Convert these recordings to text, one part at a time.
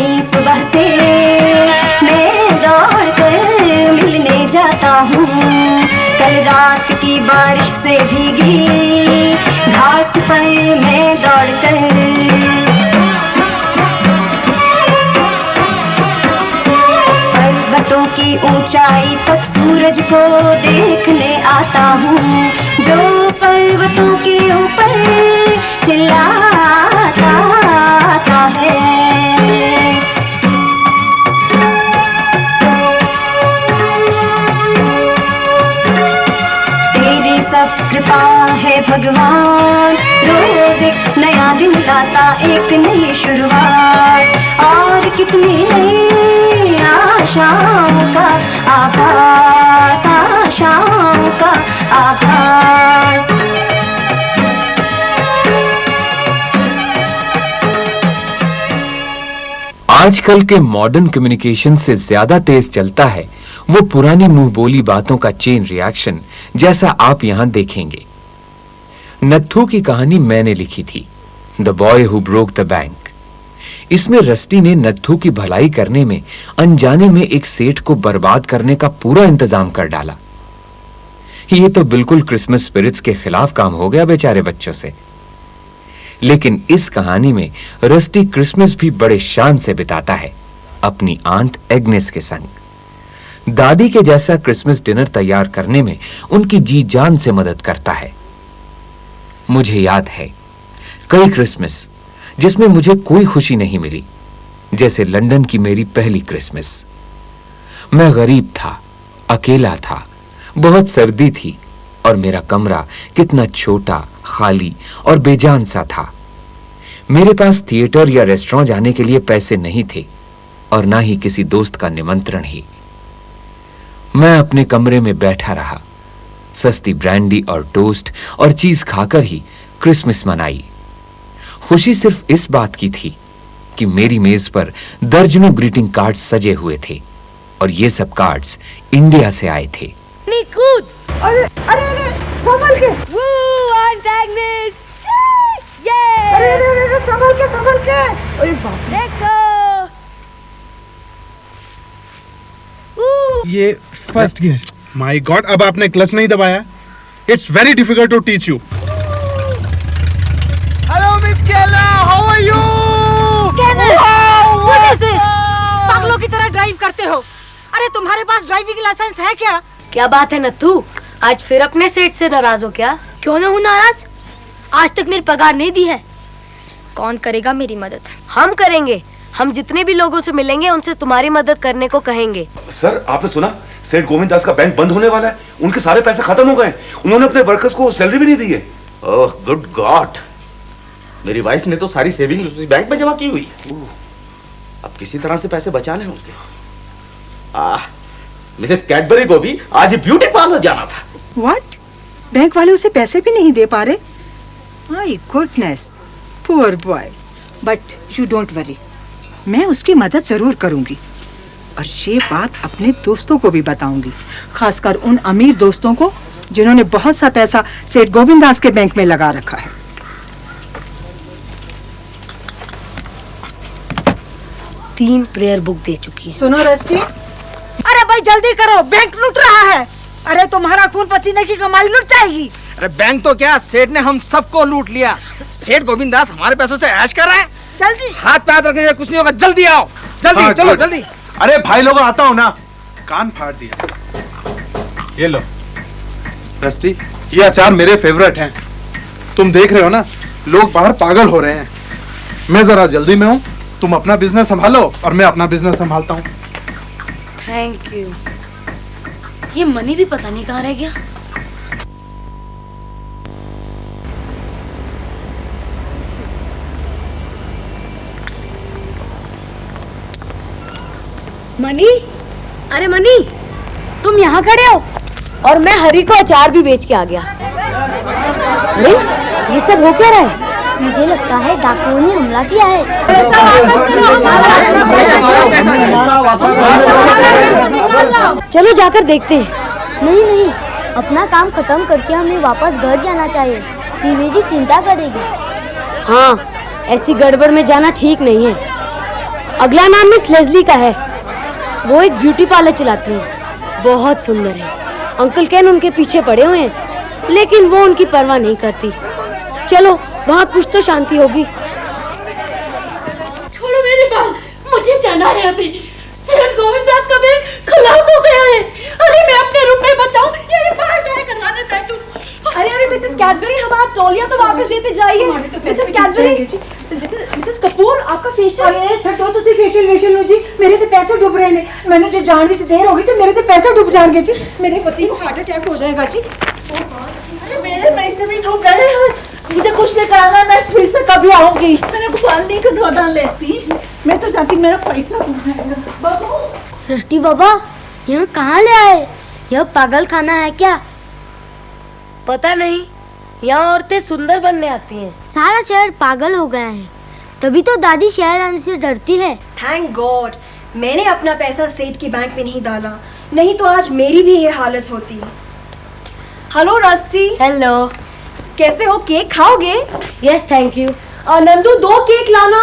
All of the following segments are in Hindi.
नई सुबह से मैं दौड़ कर मिलने जाता हूँ। कल रात की बारिश से भीगी घास पर मैं दौड़ कर पर्वतों की ऊंचाई तक सूरज को देखने आता हूँ। जो पर्वतों के ऊपर चिल्लाता है। तेरी सब कृपा है भगवान, रोज एक नया दिन लाता एक नई शुरुआत। और कितनी नई आशाओं का आभास, आशाओं का आभास। आजकल के मॉडर्न कम्युनिकेशन से ज्यादा तेज चलता है वो पुरानी मुंह बोली बातों का चेन रिएक्शन, जैसा आप यहां देखेंगे। नत्थू की कहानी मैंने लिखी थी, the boy who broke the bank. इसमें रस्टी ने नत्थू की भलाई करने में अनजाने में एक सेठ को बर्बाद करने का पूरा इंतजाम कर डाला। ये तो बिल्कुल क्रिसमस स्पिरिट्स के खिलाफ काम हो गया बेचारे बच्चों से। लेकिन इस कहानी में रस्टी क्रिसमस भी बड़े शान से बिताता है अपनी आंट एग्नेस के संग। दादी के जैसा क्रिसमस डिनर तैयार करने में उनकी जी जान से मदद करता है। मुझे याद है कई क्रिसमस जिसमें मुझे कोई खुशी नहीं मिली, जैसे लंदन की मेरी पहली क्रिसमस। मैं गरीब था, अकेला था, बहुत सर्दी थी और मेरा कमरा कितना छोटा, खाली और बेजान सा था। मेरे पास थिएटर या रेस्टोरेंट जाने के लिए पैसे नहीं थे और ना ही किसी दोस्त का निमंत्रण ही। मैं अपने कमरे में बैठा रहा, सस्ती ब्रांडी और टोस्ट और चीज खाकर ही क्रिसमस मनाई। खुशी सिर्फ इस बात की थी कि मेरी मेज पर दर्जनों ग्रीटिंग कार्ड्स सजे हुए थे और ये सब कार्ड्स इंडिया से आए थे। कूद! अरे अरे अरे संभल के! Aunt Agnes! ये! अरे अरे अरे संभल के! अरे बाप रे! देखो! ये फर्स्ट गियर। माय गॉड, अब आपने क्लच नहीं दबाया। It's very difficult to teach you. Hello miss केला, how are you? What is this? पागलों की तरह ड्राइव करते हो। अरे तुम्हारे पास ड्राइविंग लाइसेंस है क्या? क्या बात है नत्थू, आज फिर अपने सेठ से नाराज हो क्या? क्यों न हूँ नाराज, आज तक मेरी पगार नहीं दी है। कौन करेगा मेरी मदद? हम करेंगे। हम जितने भी लोगों से मिलेंगे उनसे तुम्हारी मदद करने को कहेंगे। सर, आपने सुना सेठ गोविंद दास का बैंक बंद होने वाला है। उनके सारे पैसे खत्म हो गए। उन्होंने अपने वर्कर्स को सैलरी भी नहीं दी है। ओह गुड गॉड, मेरी वाइफ ने तो सारी सेविंग उसी बैंक में जमा की हुई है। अब किसी तरह से पैसे बचाने होंगे। मिसेस कैडबरी को भी आज ब्यूटी पार्लर जाना था। व्हाट? बैंक वाले उसे पैसे भी नहीं दे पा रहे? My goodness, poor boy. But you don't worry, मैं उसकी मदद जरूर करूंगी और ये बात अपने दोस्तों को भी बताऊंगी, खासकर उन अमीर दोस्तों को जिन्होंने बहुत सा पैसा सेठ गोविंद दास के बैंक में लगा रखा है। तीन प्रेयर बुक दे चुकी है। सुनो रस्टी, अरे भाई जल्दी करो, बैंक लूट रहा है। अरे तुम्हारा खून पसीने की कमाई लुट जाएगी। अरे बैंक तो क्या, सेठ ने हम सबको लूट लिया। सेठ गोविंद दास हमारे पैसों से ऐश कर रहा है। जल्दी हाथ पे हाथ रखने से कुछ नहीं होगा। जल्दी आओ, जल्दी हाँ, चलो जल्दी। अरे भाई लोग, आता हूँ ना। कान फाड़ दिया। ये लो रस्टी, ये अचार मेरे फेवरेट हैं। तुम देख रहे हो ना, लोग बाहर पागल हो रहे हैं। मैं जरा जल्दी में हूँ, तुम अपना बिजनेस संभालो और मैं अपना बिजनेस संभालता हूँ। Thank you. ये मनी भी पता नहीं कहाँ रह गया। मनी, अरे मनी, तुम यहाँ खड़े हो और मैं हरी को अचार भी बेच के आ गया। अरे ये सब हो क्या रहा है? मुझे लगता है डाकुओं ने हमला किया है। चलो जाकर देखते हैं। नहीं नहीं, अपना काम खत्म करके हमें वापस घर जाना चाहिए। बीवी जी चिंता करेगी। हाँ, ऐसी गड़बड़ में जाना ठीक नहीं है। अगला नाम मिस लेस्ली का है। वो एक ब्यूटी पार्लर चलाती हैं, बहुत सुंदर है। अंकल केन उनके पीछे पड़े हुए हैं, लेकिन वो उनकी परवाह नहीं करती। चलो वहाँ कुछ तो शांति होगी। छोड़ो मेरी बात, मुझे जाना है अभी। सेठ गोविंदास का बैंक खलास हो गया है। अरे मैं अपने रुपए बचाऊं या ये फाइल ट्राई करवाने बैठूं। अरे मिसेस कैडबरी, हमारा तौलिया तो वापस लेते जाइए। मिसेस कैडबरी, मिसेस कपूर, आपका फेशियल। अरे छड्डो तुसी फेशियल नो जी, मेरे ते पैसे डूब रहे ने। मैंने जो जान विच देर होगी तो मेरे ते पैसे डूब जाएंगे जी। मेरे पति को हार्ट अटैक हो जाएगा जी। अरे मेरे पैसे भी डूब रहे हैं। मुझे कुछ नहीं कराना, मैं फिर से कभी आऊंगी। मैंने बुखारनी को धोना लेती, मैं तो जाती, मेरा पैसा बाबू। रस्टी बाबा, यहाँ कहाँ ले आए? यह पागल खाना है क्या? पता नहीं, यहाँ औरतें सुंदर बनने आती हैं। सारा शहर पागल हो गया है, तभी तो दादी शहर आने से डरती है। थैंक गॉड मैंने अपना पैसा सेठ के बैंक में नहीं डाला, नहीं तो आज मेरी भी ये हालत होती। Hello rusty. हेलो। कैसे हो? केक खाओगे? Yes thank you. Nandu 2 cake लाना।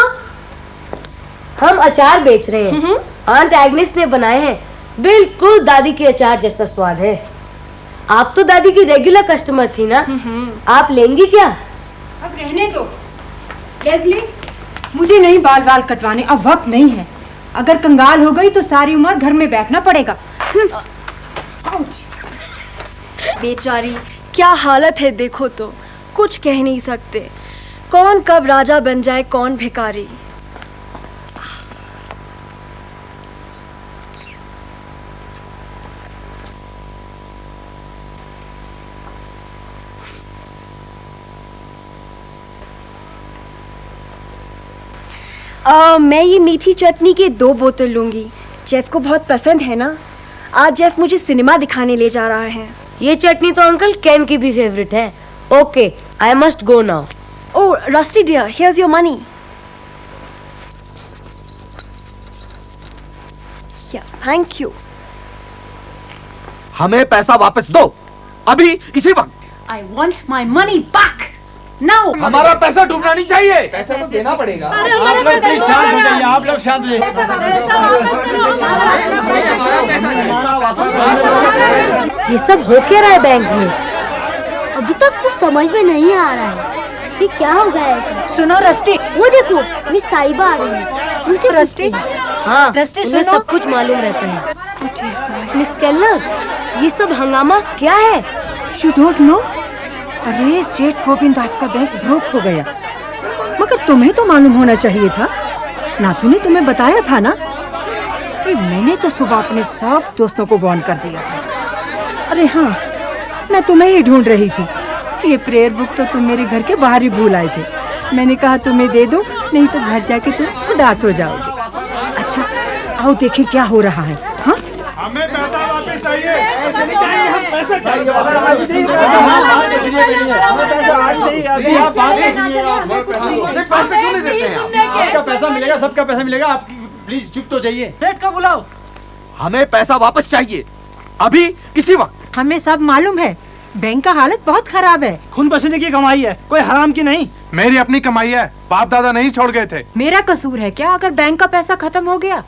हम अचार बेच रहे हैं। आंट एग्नेस ने बनाए हैं, बिल्कुल दादी के अचार जैसा स्वाद है। आप तो दादी की रेगुलर कस्टमर थी ना, आप लेंगी क्या? अब रहने दो लेस्ली, मुझे नहीं बाल कटवाने, अब वक्त नहीं है। अगर कंगाल हो गई तो सारी उम्र घर में बैठना पड़ेगा। बेचारी क्या हालत है, देखो तो कुछ कह नहीं सकते। कौन कब राजा बन जाए, कौन भिखारी। मैं ये मीठी चटनी के 2 बोतल लूंगी। जेफ को बहुत पसंद है ना। आज जेफ मुझे सिनेमा दिखाने ले जा रहा है। ये चटनी तो अंकल केन की भी फेवरेट है। Okay, I must go now. Oh Rusty dear, here's your money. Thank you. हमें पैसा वापस दो, अभी इसी वक्त। I want my money back now. हमारा पैसा डूबना नहीं चाहिए। पैसा तो देना पड़ेगा। आप लोग प्लीज शांत हो जाइए, आप लोग शांत रहिए। ये सब हो क्या रहा है बैंक में? अभी तक कुछ समझ में नहीं आ रहा है, ये क्या हो गया है? सुनो रस्टी, वो देखो मिस साहिबा आ रही है। उनसे रस्टी, हाँ, रस्टी उन्हें सुनो। सब कुछ मालूम रहता है। मिस केलर, ये सब हंगामा क्या है? You don't know? अरे सेठ गोविंदास का बैंक ब्रोक हो गया, मगर तुम्हें तो मालूम होना चाहिए था। नाथू ने तुम्हें बताया था ना। मैंने तो सुबह अपने सब दोस्तों को वार्न कर दिया था। अरे हाँ, मैं तुम्हें ही ढूंढ रही थी। ये प्रेयर बुक तो तुम मेरे घर के बाहर ही भूल आए थे। मैंने कहा तुम्हें दे दो, नहीं तो घर जाके तुम उदास हो जाओगे। अच्छा आओ देखें क्या हो रहा है। हाँ, हमें पैसा वापस चाहिए। पैसे नहीं चाहिए, हम पैसे चाहिए। पैसे क्यों नहीं देते हैं आप? आपका पैसा मिलेगा, सबका पैसा मिलेगा। आप प्लीज चुप तो जाइए। सेठ का बुलाओ। हमें पैसा वापस चाहिए, अभी इसी वक्त। हमें सब मालूम है, बैंक का हालत बहुत खराब है। खून पसीने की कमाई है, कोई हराम की नहीं। मेरी अपनी कमाई है, बाप दादा नहीं छोड़ गए थे। मेरा कसूर है क्या अगर बैंक का पैसा खत्म हो गया?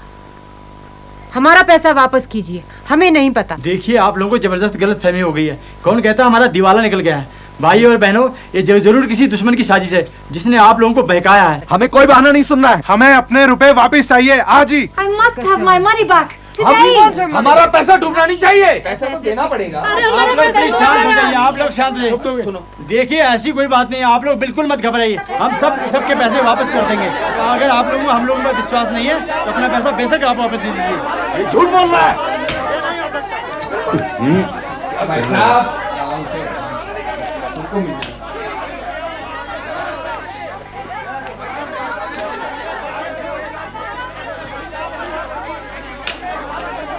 हमारा पैसा वापस कीजिए, हमें नहीं पता। देखिए आप लोगों को जबरदस्त गलतफहमी हो गई है। कौन कहता है हमारा दिवाला निकल गया है? भाई और बहनों, ये जरूर किसी दुश्मन की साजिश है जिसने आप लोगों को बहकाया है। हमें कोई बहाना नहीं सुनना है। हमें अपने रुपए वापस चाहिए आज ही। I must have my money back today. हमारा पैसा डूबना नहीं चाहिए। पैसा तो देना पड़ेगा। आप लोग प्लीज शांत हो जाइए, आप लोग शांत रहिए। सुनो, देखिए ऐसी कोई बात नहीं है, आप लोग बिल्कुल मत घबराइए। हम सबके पैसे वापस कर देंगे। अगर आप लोगों को हम लोगों का विश्वास नहीं है तो अपना पैसा बेशक आप वापस दे दीजिए। ये झूठ बोल रहा है।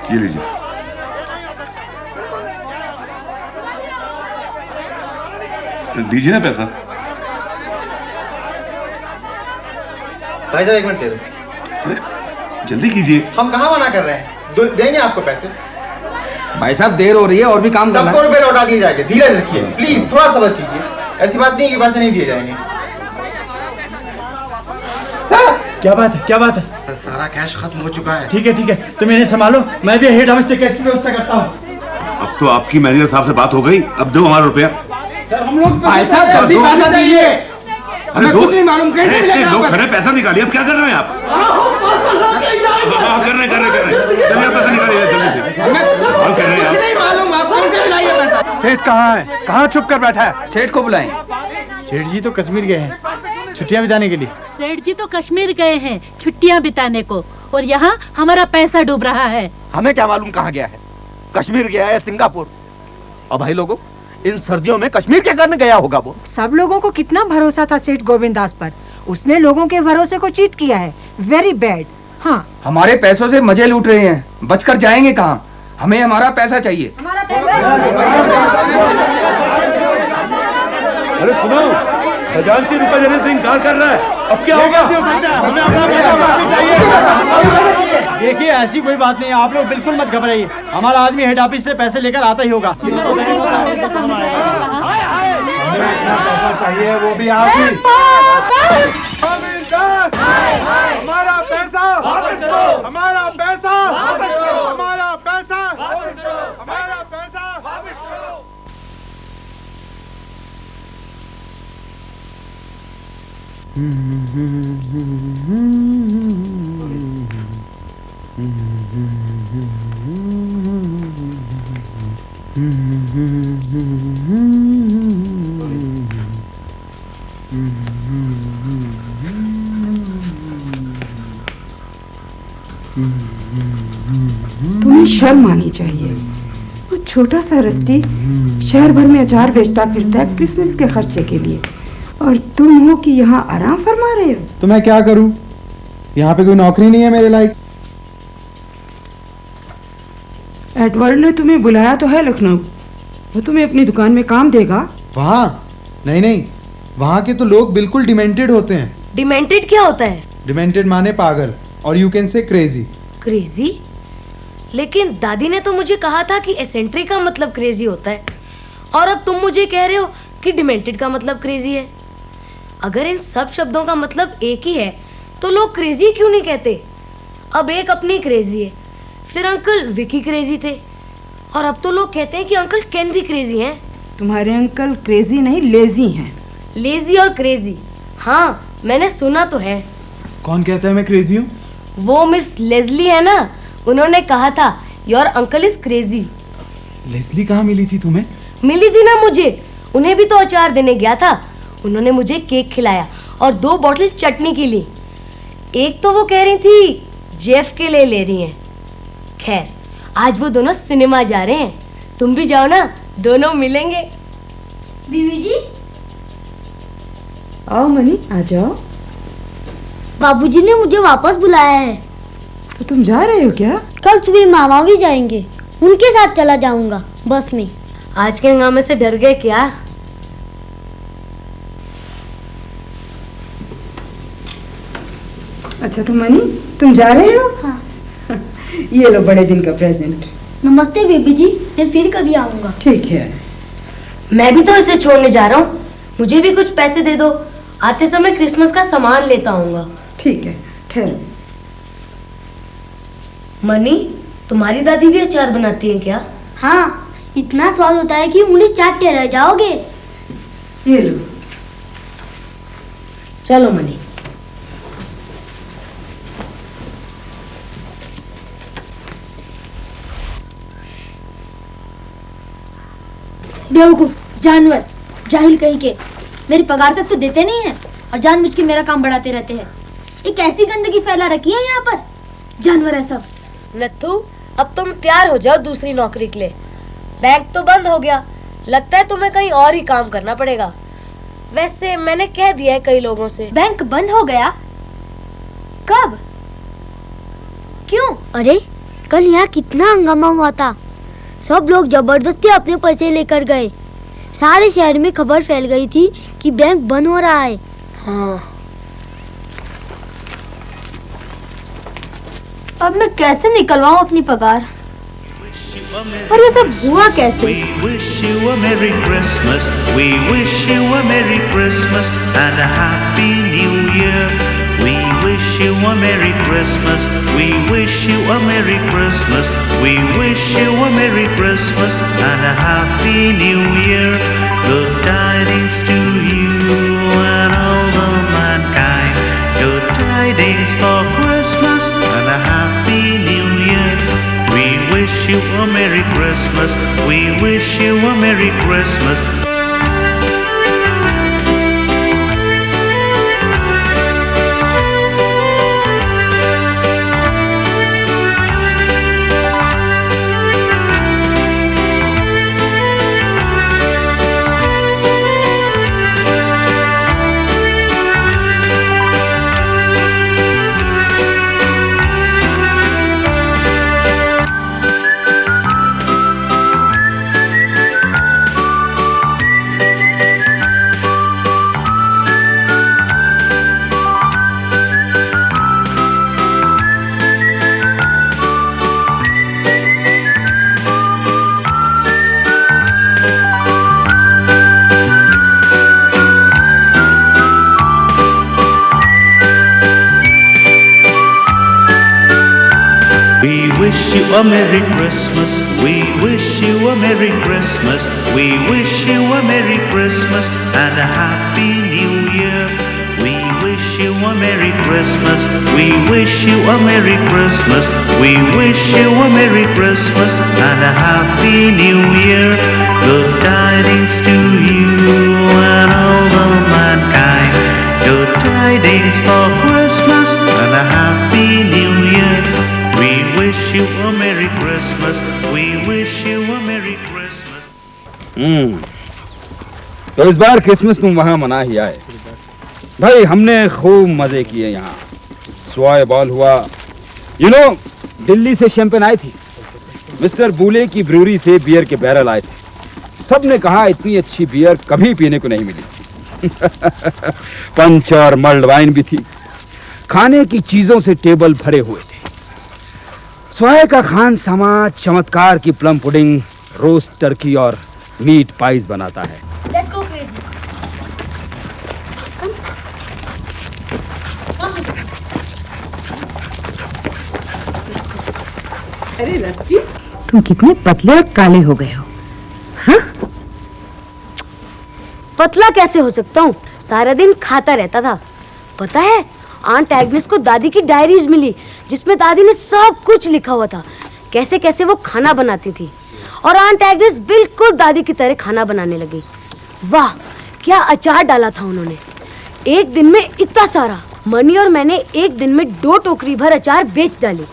ये लीजिए। दीजिए ना पैसा। भाई साहब 1 मिनट दे दो। अरे जल्दी कीजिए। हम कहाँ मना कर रहे हैं, देंगे आपको पैसे। भाई साहब देर हो रही है और भी काम करना है। सबको रुपए लौटा दिए जाएंगे, धीरज रखिए प्लीज, थोड़ा सब्र कीजिए। ऐसी बात नहीं है कि पैसे नहीं दिए जाएंगे। क्या बात है, क्या बात है? सारा कैश खत्म हो चुका है। ठीक है तुम इन्हें संभालो, मैं भी हेड ऑफिस से कैश की व्यवस्था करता हूँ। अब तो आपकी मैनेजर साहब से बात हो गई, अब दो हमारा रुपया। सर हम लोग पैसा जल्दी पैसा दीजिए। अरे कुछ नहीं मालूम कैसे मिलेगा लोग खड़े पैसा निकालिए, अब क्या कर रहे हैं आप? कर रहे चलिए पैसा निकालिए जल्दी से। कुछ नहीं मालूम, आप कैसे मिलाइए पैसा? सेठ कहाँ है? कहाँ छुप कर बैठा है? सेठ को बुलाएं। सेठ जी तो कश्मीर गए हैं छुट्टियां बिताने के लिए। सेठ जी तो कश्मीर गए हैं छुट्टियां बिताने को, और यहाँ हमारा पैसा डूब रहा है। हमें क्या मालूम कहाँ गया है, कश्मीर गया है सिंगापुर। और भाई लोगों, इन सर्दियों में कश्मीर क्या करने गया होगा वो? सब लोगों को कितना भरोसा था सेठ गोविंद दास पर, उसने लोगों के भरोसे को चीट किया है। Very bad. हाँ, हमारे पैसों से मजे लूट रहे हैं, बचकर जाएंगे कहाँ? हमें हमारा पैसा चाहिए। अरे सुनो, खजांची रुपए देने से इनकार कर रहा है, अब क्या होगा? देखिए ऐसी कोई बात नहीं है, आप लोग बिल्कुल मत घबराइए, हमारा आदमी हेड ऑफिस से पैसे लेकर आता ही होगा। चाहिए वो भी आप ही। हमारा पैसा वापस दो, हमारा पैसा वापस दो, हमारा पैसा वापस दो, हमारा पैसा वापस दो। तुम्हें शर्म आनी चाहिए। वो छोटा सा रस्टी शहर भर में अचार बेचता फिरता है क्रिसमस के खर्चे के लिए, और तुम हो कि यहाँ आराम फरमा रहे हो। तो मैं क्या करूं? यहाँ पे कोई नौकरी नहीं है मेरे लायक। एडवर्ड ने तुम्हें बुलाया तो है लखनऊ, वो तुम्हें अपनी दुकान में काम देगा। वहाँ नहीं, वहाँ के तो लोग बिल्कुल डिमेंटेड होते हैं। डिमेंटेड क्या होता है? डिमेंटेड माने पागल, और you can say crazy. Crazy? लेकिन दादी ने तो मुझे कहा था कि एसेंट्रिक का मतलब क्रेजी होता है, और अब तुम मुझे कह रहे हो कि डिमेंटेड का मतलब क्रेजी है। अगर इन सब शब्दों का मतलब एक ही है तो लोग क्रेजी क्यों नहीं कहते? अब एक अपनी क्रेजी है, फिर अंकल विकी क्रेजी थे, और अब तो लोग कहते हैं कि अंकल केन भी क्रेजी हैं। तुम्हारे अंकल क्रेजी नहीं लेजी हैं। लेजी और क्रेजी, हाँ मैंने सुना तो है। कौन कहता है मैं क्रेजी हूँ? वो मिस लेजली है ना, उन्होंने कहा था your uncle is crazy. Leslie कहाँ मिली थी तुम्हें? मिली थी ना मुझे, उन्हें भी तो अचार देने गया था। उन्होंने मुझे केक खिलाया और 2 बॉटल चटनी की ली। एक तो वो कह रही थी जेफ के लिए ले रही हैं। खैर आज वो दोनों सिनेमा जा रहे हैं, तुम भी जाओ ना, दोनों मिलेंगे। बीवी जी, आओ मनी, आ जाओ। बाबूजी ने मुझे वापस बुलाया है। तो तुम जा रहे हो क्या? कल सुबह मामा भी जाएंगे, उनके साथ चला जाऊंगा बस में। आज के हंगामे से डर गए क्या? अच्छा तो मनी, तुम जा रहे हो? हाँ। ये लो बड़े दिन का प्रेजेंट। नमस्ते बेबी जी, मैं फिर कभी आऊंगा। ठीक है। मैं भी तो इसे छोड़ने जा रहा हूँ, मुझे भी कुछ पैसे दे दो, आते समय क्रिसमस का सामान लेता आऊंगा। ठीक है, ठहरो। मनी, तुम्हारी दादी भी अचार बनाती है क्या? हाँ, इतना स्वाद होता है कि उंगली चाटते रह जाओगे। ये लो। चलो मनी। बेवकूफ, जानवर, जाहिल कहीं के, मेरी पगार तक तो देते नहीं है और जानबूझ के मेरा काम बढ़ाते रहते हैं। एक ऐसी गंदगी फैला रखी है यहाँ पर, जानवर है सब। नत्थू, अब तुम तैयार हो जाओ दूसरी नौकरी के लिए। बैंक तो बंद हो गया, लगता है तुम्हें कहीं और ही काम करना पड़ेगा। वैसे मैंने कह दिया है कई लोगों से। बैंक बंद हो गया? कब? क्यों? अरे कल यहाँ कितना हंगामा हुआ था, सब लोग जबरदस्ती अपने पैसे लेकर गए। सारे शहर में खबर फैल गई थी कि बैंक बंद हो रहा है। हाँ। अब मैं कैसे निकलवाऊं अपनी पगार? और ये सब हुआ कैसे? We wish you a Merry Christmas. We wish you a Merry Christmas and a Happy New Year. We wish you a Merry Christmas. We wish you a Merry Christmas. We wish you a Merry Christmas and a Happy New Year. Good tidings to you and all of mankind. Good tidings for Christmas and a Happy New Year. We wish you a Merry Christmas. We wish you a Merry Christmas. A Merry Christmas, we wish you a Merry Christmas, we wish you a Merry Christmas and a Happy New Year. We wish you a Merry Christmas, we wish you a Merry Christmas, we wish you a Merry Christmas and a Happy New Year. Good tidings to you and all of mankind. Good tidings for Christmas and a Happy New Year. We wish you a Merry Christmas. We wish you a Merry Christmas. तो इस बार क्रिसमस तुम वहां मना ही आए भाई। हमने खूब मजे किए यहाँ। स्वाय बॉल हुआ। दिल्ली से शैंपेन आई थी। मिस्टर बूले की ब्रूरी से बियर के बैरल आए थे। सबने कहा इतनी अच्छी बियर कभी पीने को नहीं मिली। पंच और मल्ड वाइन भी थी। खाने की चीजों से टेबल भरे हुए थे। स्वाय का खान समाज चमत्कार की प्लम पुडिंग, रोस्ट टर्की और मीट पाइज बनाता है। Let's go crazy. अरे रस्टी, तुम कितने पतले और काले हो गए हो। हाँ? पतला कैसे हो सकता हूँ? सारा दिन खाता रहता था। पता है, आंट एग्नेस को दादी की डायरीज मिली जिसमें दादी ने सब कुछ लिखा हुआ था, कैसे कैसे वो खाना बनाती थी। और आंट एग्नेस बिल्कुल दादी की तरह खाना बनाने लगी। वाह, क्या अचार डाला था उन्होंने। एक दिन में इतना सारा। मनी और मैंने एक दिन में 2 टोकरी भर अचार बेच डाली।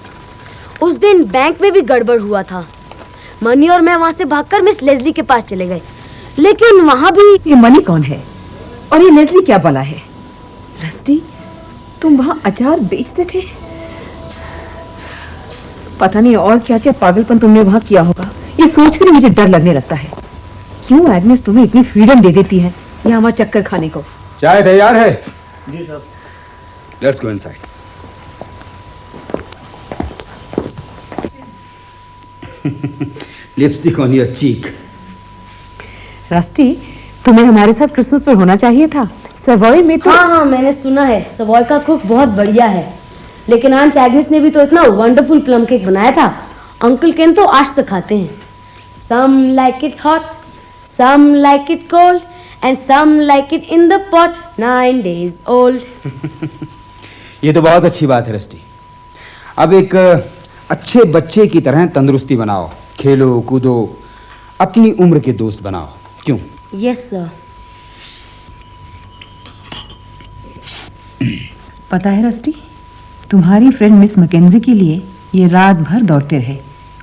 उस दिन बैंक में भी गड़बड़ हुआ था। मनी और मैं वहां से भागकर मिस लेस्ली के पास चले गए, लेकिन वहां भी। ये मनी कौन है और ये लेस्ली क्या बला है? रस्टी, तुम वहां अचार बेचते थे? पता नहीं और क्या क्या पागलपन तुमने वहां किया होगा। ये सोचकर मुझे डर लगने लगता है। क्यों एग्नेस तुम्हें इतनी फ्रीडम दे देती है यहाँ हमारा चक्कर खाने को? चाय तैयार है? जी साहब। Let's go inside. Lipstick on your cheek. Rusty, तुम्हें हमारे साथ क्रिसमस पर होना चाहिए था। सवॉय में तो। हाँ, मैंने सुना है सवॉय का कुक बहुत बढ़िया है। लेकिन आंट एग्नेस ने भी तो इतना वंडरफुल प्लम केक बनाया था। अंकल केन तो आज तक खाते हैं। Some like it hot, some like it cold, and some like it in the pot, 9 days old. ये तो बहुत अच्छी बात है रस्टी। अब एक अच्छे बच्चे की तरह तंदुरुस्ती बनाओ, खेलो कूदो, अपनी उम्र के दोस्त बनाओ। क्यों? Yes sir. पता है रस्टी, तुम्हारी फ्रेंड मिस मैकेंजी के लिए ये रात भर दौड़ते रहे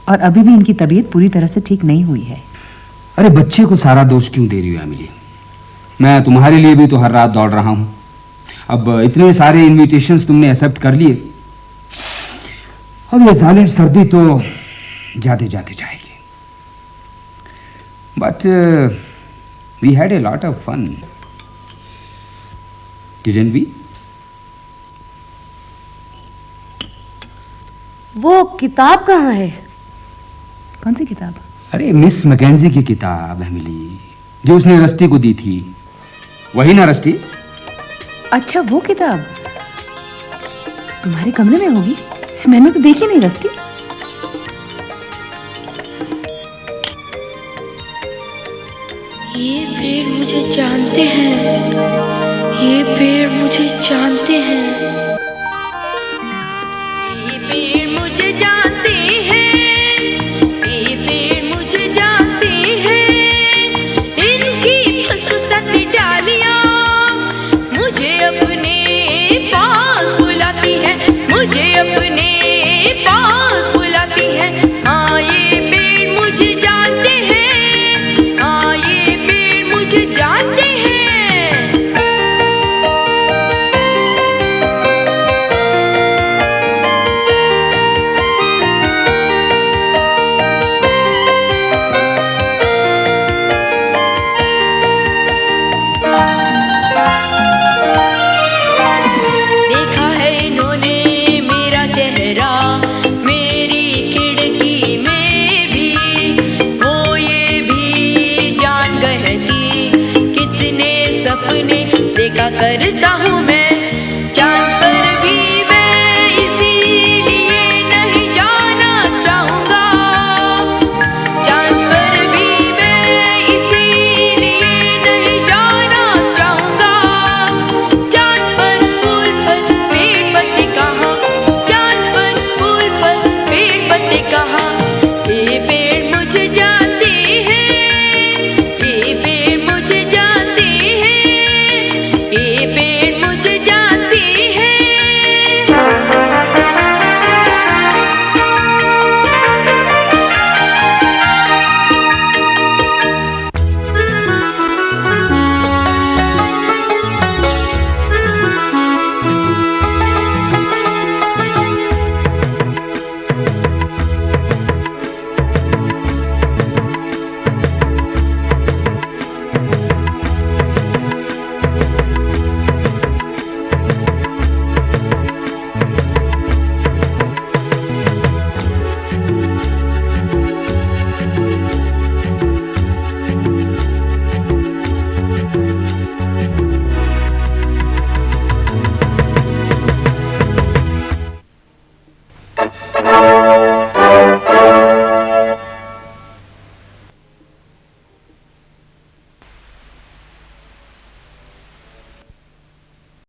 और अभी भी इनकी तबीयत पूरी तरह से ठीक नहीं हुई है। अरे बच्चे को सारा दोष क्यों दे रही हो एमिली? मैं तुम्हारे लिए भी तो हर रात दौड़ रहा हूं। अब इतने सारे इनविटेशंस तुमने एक्सेप्ट कर लिए, अब ये जालिम सर्दी तो जाते जाते जाएगी। But we had a lot of fun, didn't we? वो किताब कहाँ है? कौन सी किताब? अरे मिस मैकेंजी की किताब एमिली, जो उसने रस्टी को दी थी। वही ना रस्टी? अच्छा, वो किताब। तुम्हारे कमरे में होगी? मैंने तो देखी नहीं रस्टी। ये पेड़ मुझे जानते हैं, ये पेड़ मुझे जानते हैं।